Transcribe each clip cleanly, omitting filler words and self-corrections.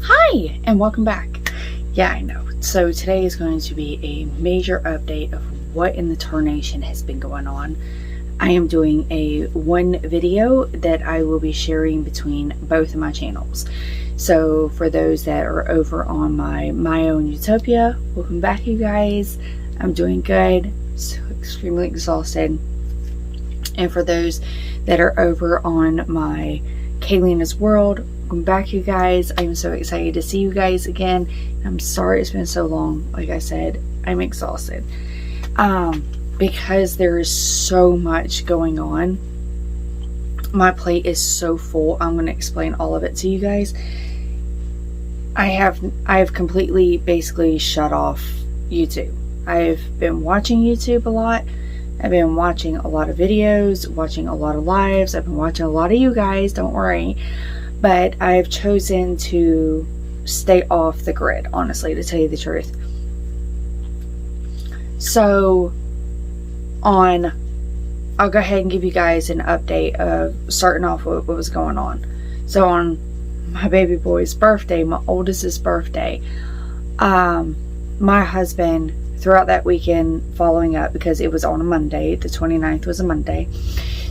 Hi, and welcome back. Yeah, I know. So today is going to be a major update of what in the tarnation has been going on. I am doing one video that I will be sharing between both of my channels. So for those that are over on my own Utopia, welcome back, you guys. I'm doing good. So extremely exhausted. And for those that are over on my Kayleena's World, welcome back, you guys. I'm so excited to see you guys again. I'm sorry it's been so long. Like I said, I'm exhausted because there is so much going on. My plate is so full. I'm going to explain all of it to you guys. I have completely basically shut off YouTube. I've been watching YouTube a lot. I've been watching a lot of videos, watching a lot of lives. I've been watching a lot of you guys, don't worry. But I've chosen to stay off the grid, honestly, to tell you the truth. So, I'll go ahead and give you guys an update of starting off what was going on. So, on my baby boy's birthday, my oldest's birthday, my husband, throughout that weekend following up, because it was on a Monday, the 29th was a Monday.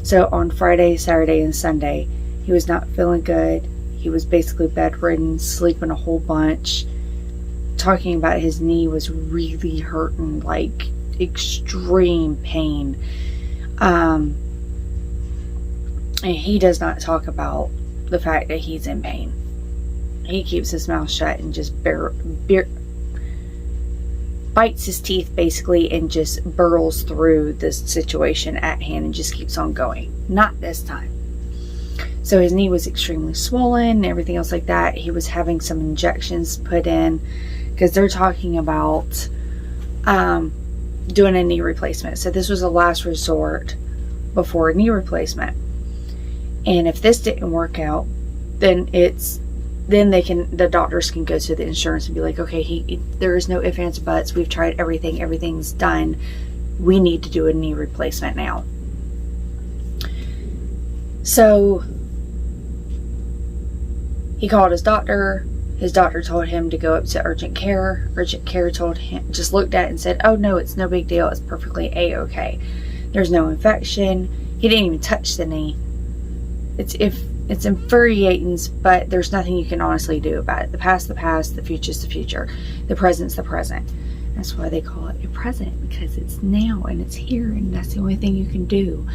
So, on Friday, Saturday, and Sunday, he was not feeling good. He was basically bedridden, sleeping a whole bunch, talking about his knee was really hurting, like extreme pain. And he does not talk about the fact that he's in pain. He keeps his mouth shut and just bites his teeth basically and just burrows through this situation at hand and just keeps on going. Not this time. So his knee was extremely swollen and everything else like that. He was having some injections put in because they're talking about doing a knee replacement. So this was a last resort before a knee replacement. And if this didn't work out, then the doctors can go to the insurance and be like, okay, there is no ifs, ands, buts. We've tried everything. Everything's done. We need to do a knee replacement now. So he called his doctor. His doctor told him to go up to urgent care. Urgent care told him, just looked at it and said, oh no, it's no big deal. It's perfectly a-okay. There's no infection. He didn't even touch the knee. It's infuriating, but there's nothing you can honestly do about it. The past, the past. The future's the future. The present's the present. That's why they call it a present, because it's now and it's here, and that's the only thing you can do.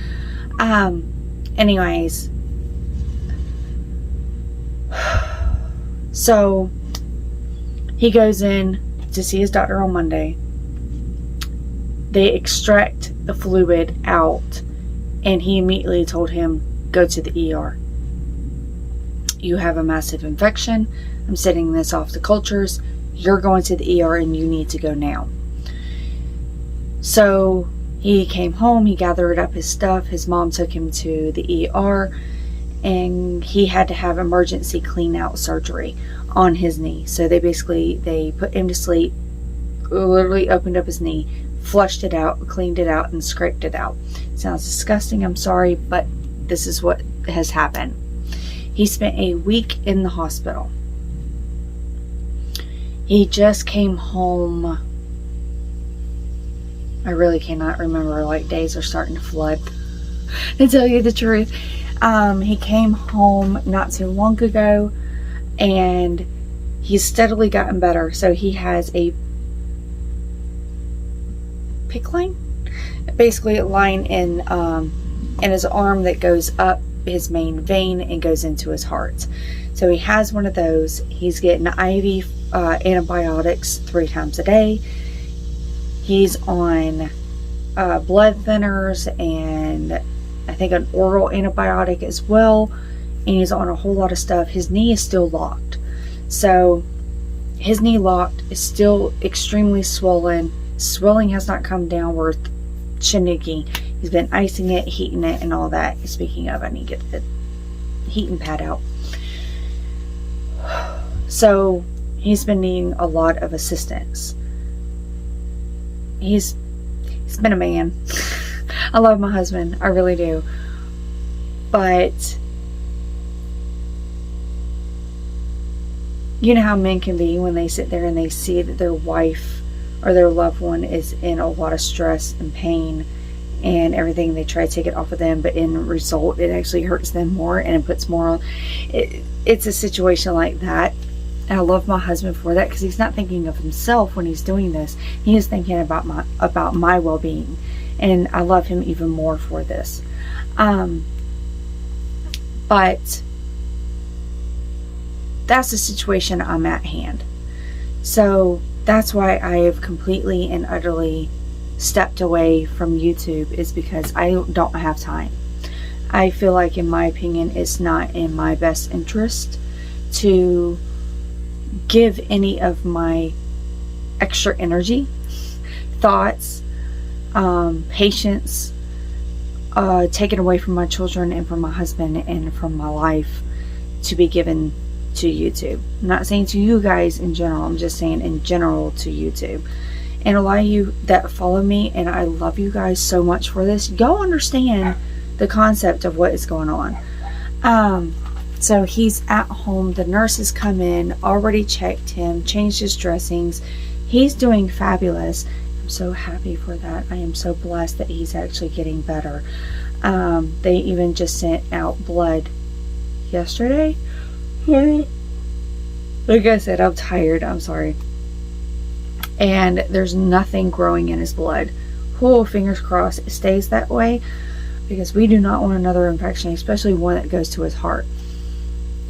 Anyways, so he goes in to see his doctor on Monday. They extract the fluid out, and he immediately told him, go to the ER. You have a massive infection. I'm sending this off to cultures. You're going to the ER and you need to go now. So he came home, he gathered up his stuff. His mom took him to the ER and he had to have emergency clean out surgery on his knee. So they put him to sleep, literally opened up his knee, flushed it out, cleaned it out, and scraped it out. Sounds disgusting, I'm sorry, but this is what has happened. He spent a week in the hospital. He just came home. I really cannot remember, like days are starting to flood, to tell you the truth. He came home not too long ago and he's steadily gotten better. So he has a PICC line, basically a line in his arm that goes up his main vein and goes into his heart. So he has one of those. He's getting IV antibiotics 3 times a day. He's on blood thinners and I think an oral antibiotic as well. And he's on a whole lot of stuff. His knee is still locked. So his knee locked is still extremely swollen. Swelling has not come down worth shiniggy. He's been icing it, heating it, and all that. Speaking of, I need to get the heating pad out. So he's been needing a lot of assistance. He's been a man. I love my husband. I really do. But you know how men can be when they sit there and they see that their wife or their loved one is in a lot of stress and pain and everything. They try to take it off of them, but in result, it actually hurts them more and it puts more on. It's a situation like that. And I love my husband for that, because he's not thinking of himself when he's doing this. He is thinking about my well-being, and I love him even more for this. But that's the situation I'm at hand. So that's why I have completely and utterly stepped away from YouTube, is because I don't have time. I feel like, in my opinion, it's not in my best interest to give any of my extra energy, thoughts, patience, taken away from my children and from my husband and from my life, to be given to YouTube. I'm not saying to you guys in general, I'm just saying in general to YouTube. And a lot of you that follow me, and I love you guys so much for this, y'all understand the concept of what is going on. So he's at home, the nurses come in, already checked him, changed his dressings. He's doing fabulous. I'm so happy for that. I am so blessed that he's actually getting better. They even just sent out blood yesterday. Like I said, I'm tired, I'm sorry. And there's nothing growing in his blood. Oh, fingers crossed it stays that way, because we do not want another infection, especially one that goes to his heart.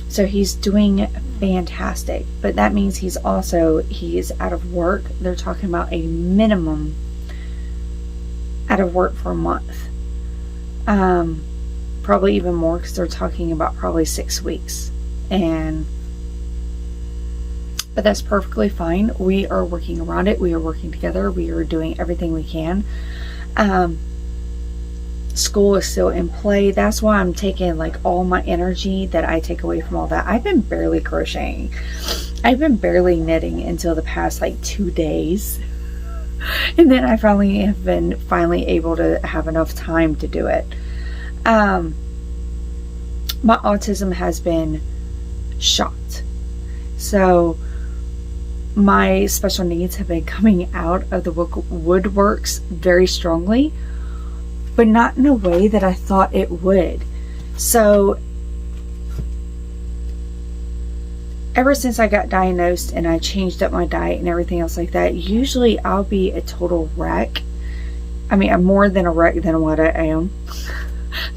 So he's doing fantastic, but that means he's out of work. They're talking about a minimum out of work for a month. Probably even more, because they're talking about probably 6 weeks. But that's perfectly fine. We are working around it. We are working together. We are doing everything we can. School is still in play. That's why I'm taking like all my energy that I take away from all that. I've been barely crocheting. I've been barely knitting until the past like 2 days. And then I have been able to have enough time to do it. My autism has been shot. So my special needs have been coming out of the woodworks very strongly, but not in a way that I thought it would. So ever since I got diagnosed and I changed up my diet and everything else like that, usually I'll be a total wreck. I mean, I'm more than a wreck than what I am.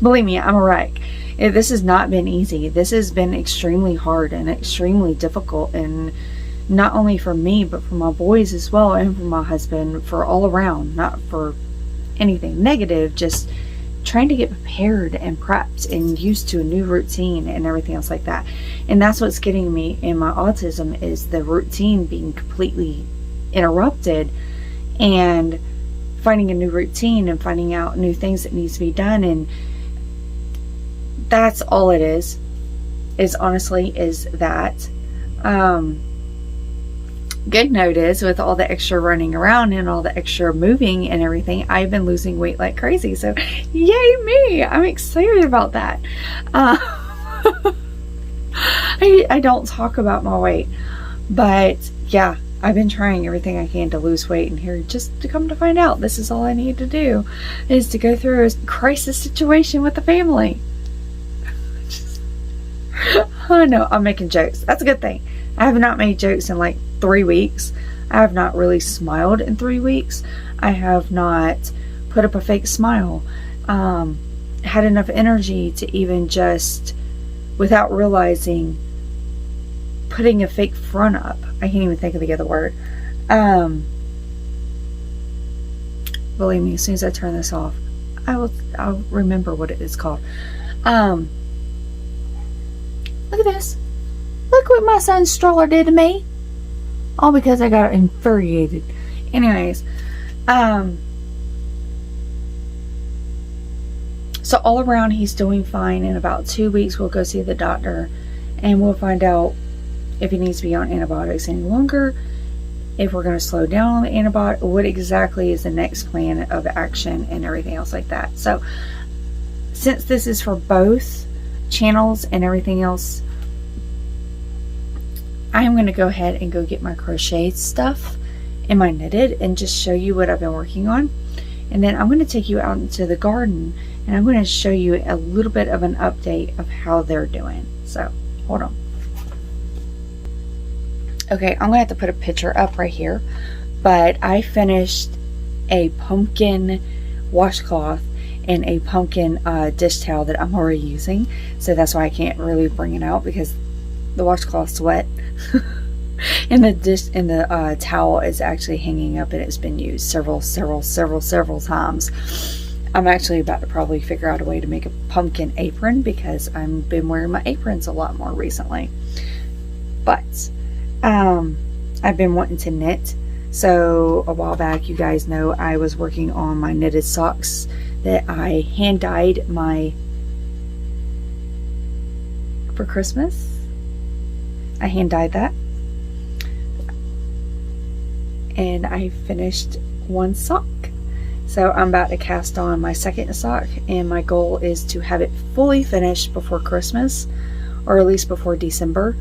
Believe me, I'm a wreck. This has not been easy. This has been extremely hard and extremely difficult, and not only for me, but for my boys as well, and for my husband, for all around. Not for anything negative, just trying to get prepared and prepped and used to a new routine and everything else like that. And that's what's getting me in my autism, is the routine being completely interrupted, and finding a new routine and finding out new things that needs to be done. And that's all it is honestly that. Good note is, with all the extra running around and all the extra moving and everything, I've been losing weight like crazy. So yay me, I'm excited about that. I don't talk about my weight, but yeah, I've been trying everything I can to lose weight, and here, just to come to find out, this is all I need to do, is to go through a crisis situation with the family. Oh no, I'm making jokes. That's a good thing. I have not made jokes in like 3 weeks. I have not really smiled in 3 weeks. I have not put up a fake smile. Had enough energy to even just, without realizing, putting a fake front up. I can't even think of the other word. Believe me, as soon as I turn this off, I'll remember what it is called. Look at this. Look what my son's stroller did to me. All because I got infuriated. Anyways, so all around he's doing fine. In about 2 weeks we'll go see the doctor, and we'll find out if he needs to be on antibiotics any longer, if we're going to slow down on the antibiotic, what exactly is the next plan of action, and everything else like that. So since this is for both channels and everything else, I'm going to go ahead and go get my crochet stuff and my knitted and just show you what I've been working on. And then I'm going to take you out into the garden and I'm going to show you a little bit of an update of how they're doing. So hold on. Okay, I'm going to have to put a picture up right here, but I finished a pumpkin washcloth and a pumpkin dish towel that I'm already using. So that's why I can't really bring it out, because the washcloth's wet. And the dish and the towel is actually hanging up and it's been used several times. I'm actually about to probably figure out a way to make a pumpkin apron, because I've been wearing my aprons a lot more recently. But I've been wanting to knit. So a while back, you guys know I was working on my knitted socks that I hand dyed for Christmas. I hand dyed that. And I finished one sock. So I'm about to cast on my second sock, and my goal is to have it fully finished before Christmas, or at least before December.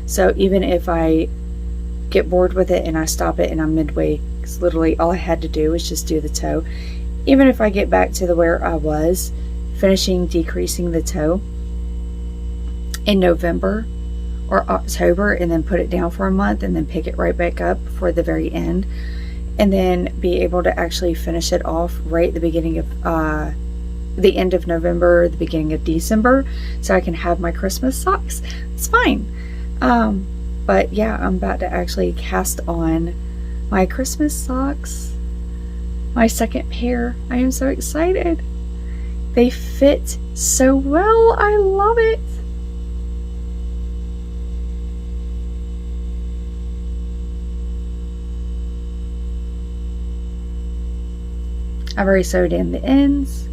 So even if I get bored with it and I stop it and I'm midway, because literally all I had to do was just do the toe. Even if I get back to where I was, finishing decreasing the toe in November or October, and then put it down for a month and then pick it right back up for the very end, and then be able to actually finish it off right at the beginning of the end of November, the beginning of December, so I can have my Christmas socks. It's fine. But yeah, I'm about to actually cast on my Christmas socks, my second pair. I am so excited. They fit so well. I love it. I've already sewed in the ends.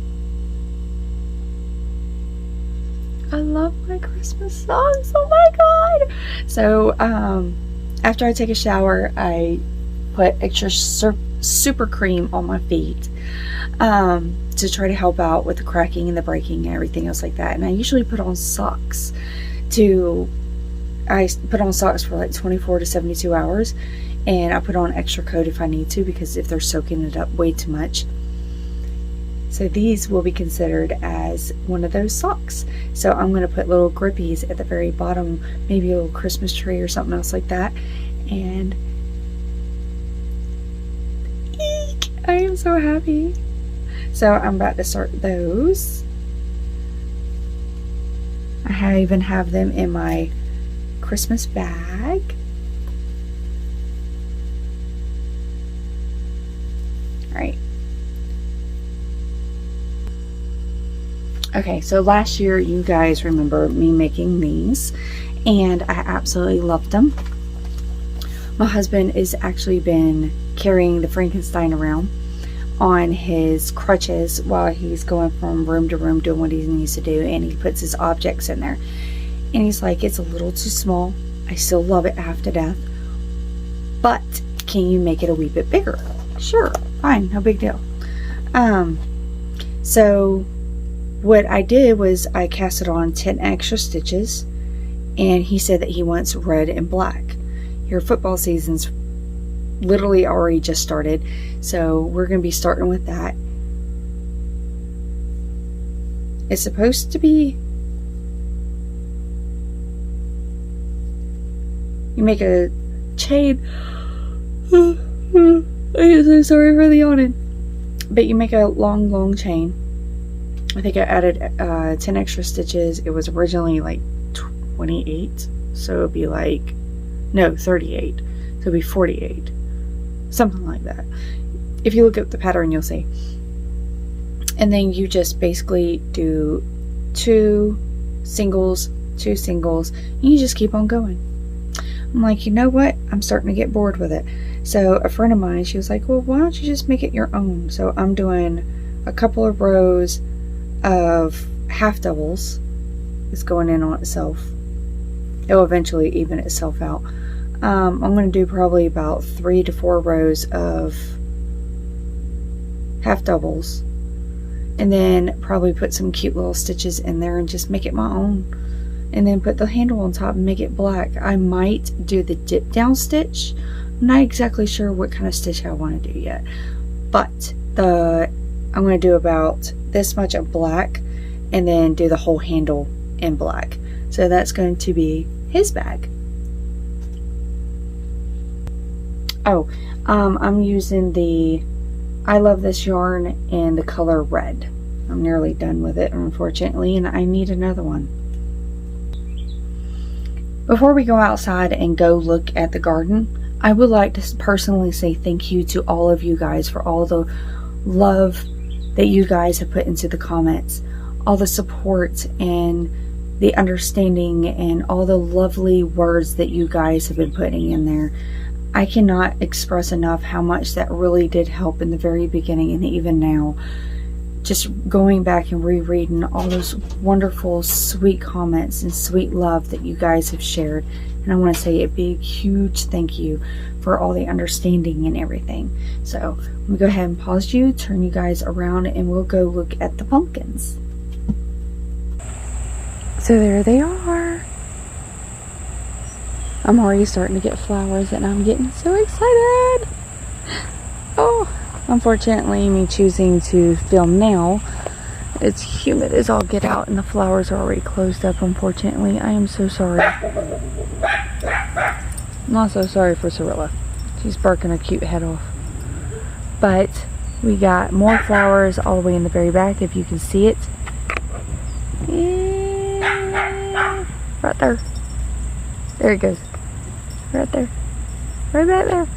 I love my Christmas socks. Oh my god. So after I take a shower, I put extra super cream on my feet to try to help out with the cracking and the breaking and everything else like that. And I usually put on socks for like 24 to 72 hours, and I put on extra coat if I need to, because if they're soaking it up way too much. So these will be considered as one of those socks. So I'm going to put little grippies at the very bottom, maybe a little Christmas tree or something else like that. And eek, I am so happy. So I'm about to start those. I even have them in my Christmas bag. All right. Okay, so last year, you guys remember me making these, and I absolutely loved them. My husband has actually been carrying the Frankenstein around on his crutches while he's going from room to room doing what he needs to do, and he puts his objects in there. And he's like, it's a little too small. I still love it half to death, but can you make it a wee bit bigger? Sure, fine, no big deal. So what I did was I casted on 10 extra stitches, and he said that he wants red and black. Your football season's literally already just started, so we're going to be starting with that. It's supposed to be, you make a chain. I am so sorry for the yawning. But you make a long chain. I think I added 10 extra stitches. It was originally like 28, so it would be like, no, 38, so it would be 48, something like that. If you look at the pattern, you'll see. And then you just basically do two singles, and you just keep on going. I'm like, you know what? I'm starting to get bored with it. So a friend of mine, she was like, well, why don't you just make it your own? So I'm doing a couple of rows of half doubles. It's going in on itself. It'll eventually even itself out. I'm going to do probably about 3 to 4 rows of half doubles, and then probably put some cute little stitches in there and just make it my own. and then put the handle on top and make it black. I might do the dip down stitch. I'm not exactly sure what kind of stitch I want to do yet, but I'm going to do about this much of black and then do the whole handle in black. So that's going to be his bag. Oh, I'm using the I Love This yarn in the color red. I'm nearly done with it, unfortunately, and I need another one. Before we go outside and go look at the garden, I would like to personally say thank you to all of you guys for all the love that you guys have put into the comments, all the support and the understanding and all the lovely words that you guys have been putting in there. I cannot express enough how much that really did help in the very beginning and even now. Just going back and rereading all those wonderful, sweet comments and sweet love that you guys have shared. And I want to say a big, huge thank you for all the understanding and everything. So I'm going to go ahead and pause you, turn you guys around, and we'll go look at the pumpkins. So there they are. I'm already starting to get flowers and I'm getting so excited. Oh, unfortunately, me choosing to film now, it's humid as all get out and the flowers are already closed up, unfortunately. I am so sorry. I'm also sorry for Cirilla. She's barking her cute head off. But we got more flowers all the way in the very back, if you can see it. Yeah, right there. There it goes. Right there. Right back there.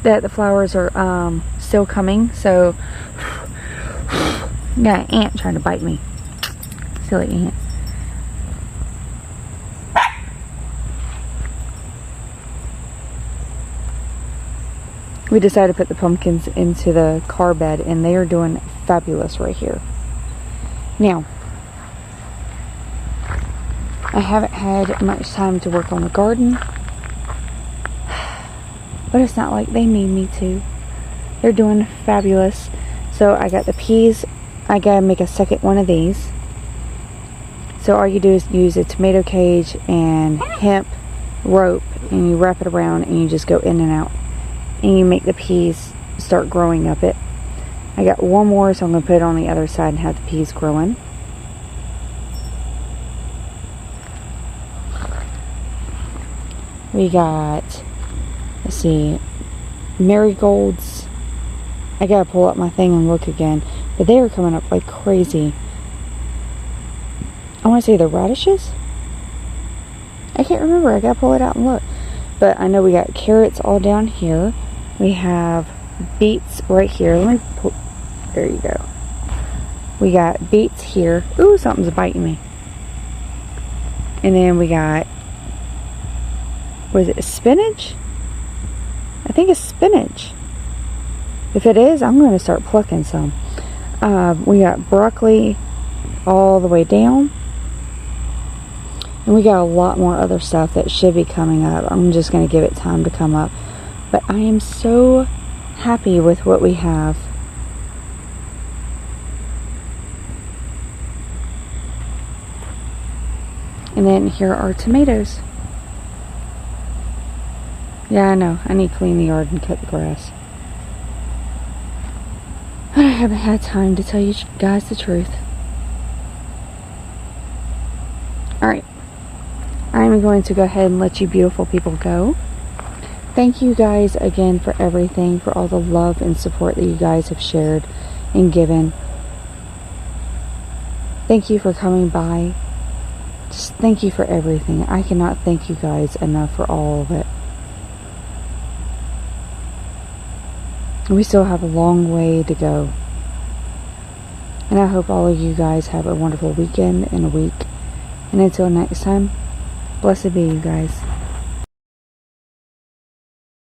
That the flowers are still coming, so got an ant trying to bite me. Silly ant. We decided to put the pumpkins into the car bed and they are doing fabulous right here. Now, I haven't had much time to work on the garden, but it's not like they need me to. They're doing fabulous. So I got the peas. I gotta make a second one of these. So all you do is use a tomato cage and hemp rope and you wrap it around and you just go in and out. And you make the peas start growing up it. I got one more, so I'm going to put it on the other side and have the peas growing. We got, let's see, marigolds. I gotta pull up my thing and look again, but they are coming up like crazy. I want to say the radishes. I can't remember. I gotta pull it out and look. But I know we got carrots all down here. We have beets right here. Let me pull. There you go. We got beets here. Ooh, something's biting me. And then we got, was it spinach? I think it's spinach. If it is, I'm going to start plucking some. We got broccoli all the way down. And we got a lot more other stuff that should be coming up. I'm just going to give it time to come up. But I am so happy with what we have. And then here are tomatoes. Yeah, I know. I need to clean the yard and cut the grass. But I haven't had time to tell you guys the truth. Alright. I'm going to go ahead and let you beautiful people go. Thank you guys again for everything, for all the love and support that you guys have shared and given. Thank you for coming by. Just thank you for everything. I cannot thank you guys enough for all of it. We still have a long way to go. And I hope all of you guys have a wonderful weekend and a week. And until next time, blessed be you guys.